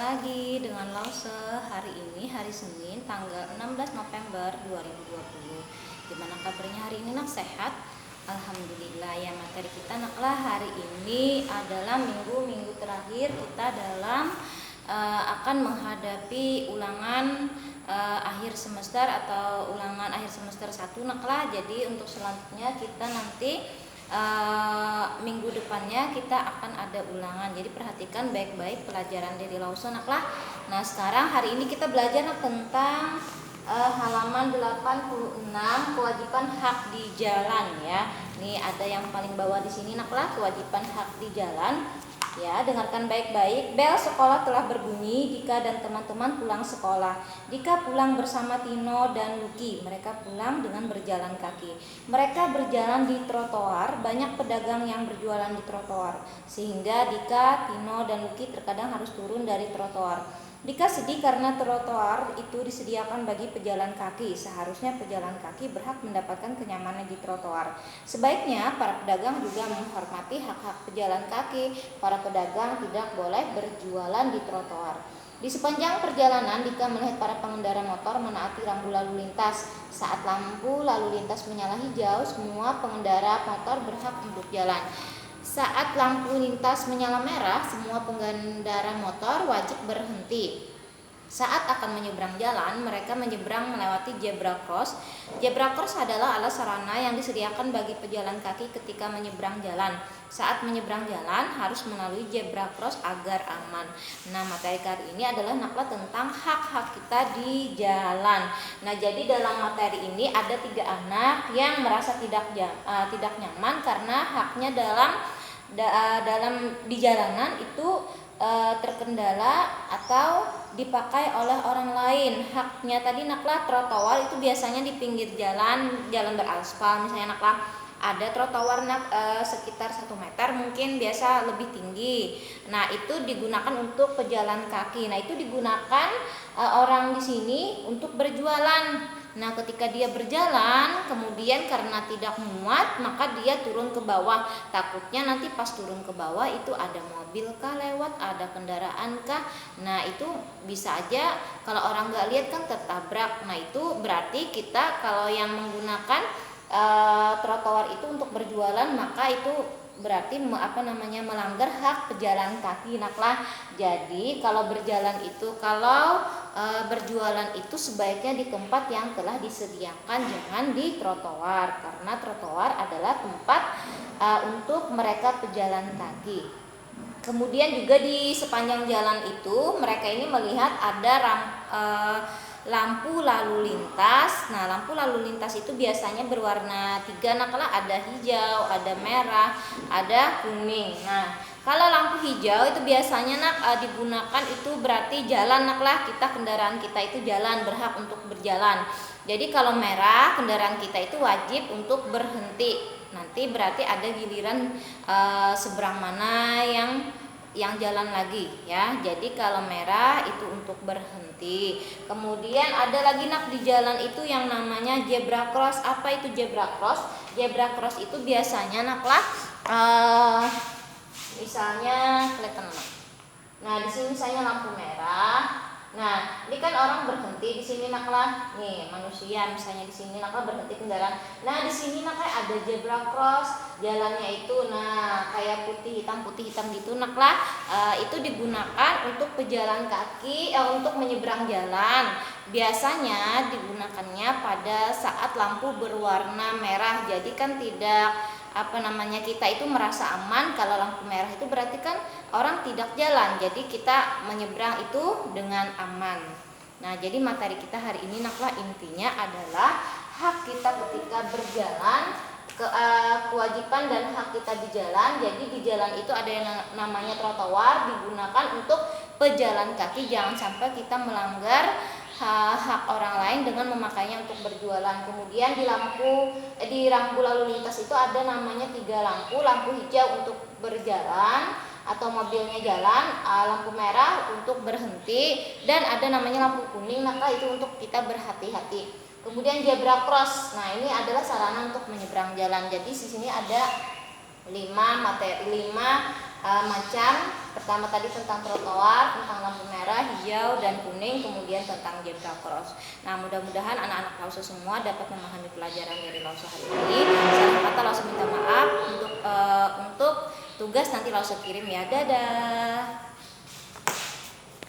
lagi dengan Lause. Hari ini hari Senin tanggal 16 November 2020. Gimana kabarnya hari ini nak? Sehat? Alhamdulillah ya. Materi kita naklah hari ini adalah minggu terakhir kita dalam akan menghadapi ulangan akhir semester atau ulangan akhir semester 1 naklah. Jadi untuk selanjutnya kita nanti minggu depannya kita akan ada ulangan. Jadi perhatikan baik-baik pelajaran dari Lause naklah. Nah sekarang hari ini kita belajar tentang halaman 86 kewajiban hak di jalan ya. Ini ada yang paling bawah di sini naklah, kewajiban hak di jalan. Ya, dengarkan baik-baik. Bel sekolah telah berbunyi. Dika dan teman-teman pulang sekolah. Dika pulang bersama Tino dan Lucky. Mereka pulang dengan berjalan kaki. Mereka berjalan di trotoar. Banyak pedagang yang berjualan di trotoar, sehingga Dika, Tino, dan Lucky terkadang harus turun dari trotoar. Dika sedih karena trotoar itu disediakan bagi pejalan kaki. Seharusnya pejalan kaki berhak mendapatkan kenyamanan di trotoar. Sebaiknya para pedagang juga menghormati hak-hak pejalan kaki. Para pedagang tidak boleh berjualan di trotoar. Di sepanjang perjalanan, Dika melihat para pengendara motor menaati rambu lalu lintas. Saat lampu lalu lintas menyala hijau, semua pengendara motor berhak untuk jalan. Saat lampu lintas menyala merah, semua pengendara motor wajib berhenti. Saat akan menyeberang jalan, mereka menyeberang melewati zebra cross. Zebra cross adalah alat sarana yang disediakan bagi pejalan kaki ketika menyeberang jalan. Saat menyeberang jalan harus melalui zebra cross agar aman. Nah, materi kali ini adalah naklah tentang hak-hak kita di jalan. Nah, jadi dalam materi ini ada 3 anak yang merasa tidak nyaman karena haknya dalam di jalanan itu terkendala atau dipakai oleh orang lain. Haknya tadi naklah trotoar itu biasanya di pinggir jalan beraspal, misalnya naklah ada trotoar sekitar 1 meter, mungkin biasa lebih tinggi. Nah itu digunakan untuk pejalan kaki. Nah itu digunakan orang di sini untuk berjualan. Nah ketika dia berjalan kemudian karena tidak muat maka dia turun ke bawah. Takutnya nanti pas turun ke bawah itu ada mobil kah lewat, ada kendaraan kah. Nah itu bisa aja kalau orang nggak lihat kan tertabrak. Nah itu berarti kita kalau yang menggunakan trotoar itu untuk berjualan maka itu berarti melanggar hak pejalan kaki naklah. Jadi kalau berjalan itu berjualan itu sebaiknya di tempat yang telah disediakan, jangan di trotoar karena trotoar adalah tempat untuk mereka pejalan kaki. Kemudian juga di sepanjang jalan itu mereka ini melihat ada lampu lalu lintas. Nah, lampu lalu lintas itu biasanya berwarna 3 naklah, ada hijau, ada merah, ada kuning. Nah, kalau lampu hijau itu biasanya digunakan itu berarti jalan naklah, kendaraan kita itu jalan, berhak untuk berjalan. Jadi kalau merah kendaraan kita itu wajib untuk berhenti. Nanti berarti ada giliran seberang mana yang jalan lagi ya. Jadi kalau merah itu untuk berhenti. Kemudian ada lagi di jalan itu yang namanya zebra cross. Apa itu zebra cross? Zebra cross itu biasanya naklah misalnya kelihatan. Nah, di sini misalnya lampu merah. Nah, ini kan orang berhenti di sini naklah. Nih, manusia misalnya di sini naklah berhenti kendaraan. Nah, di sini naklah ada zebra cross, jalannya itu kayak putih hitam gitu naklah. Itu digunakan untuk pejalan kaki untuk menyeberang jalan. Biasanya digunakannya pada saat lampu berwarna merah. Jadi kan tidak kita itu merasa aman. Kalau lampu merah itu berarti kan orang tidak jalan, jadi kita menyeberang itu dengan aman. Nah jadi materi kita hari ini naklah intinya adalah hak kita ketika berjalan, kewajiban dan hak kita di jalan. Jadi di jalan itu ada yang namanya trotoar, digunakan untuk pejalan kaki. Jangan sampai kita melanggar hak orang lain dengan memakainya untuk berjualan. Kemudian di rambu lalu lintas itu ada namanya 3 lampu. Lampu hijau untuk berjalan atau mobilnya jalan, lampu merah untuk berhenti, dan ada namanya lampu kuning, maka itu untuk kita berhati-hati. Kemudian zebra cross. Nah, ini adalah sarana untuk menyeberang jalan. Jadi di sini ada 5 macam. Pertama tadi tentang trotoar, tentang lampu merah, hijau, dan kuning, kemudian tentang zebra cross. Nah, mudah-mudahan anak-anak Lauso semua dapat memahami pelajaran dari Lauso hari ini. Salah kata Lauso minta maaf. Untuk tugas nanti Lauso kirim ya. Dadah.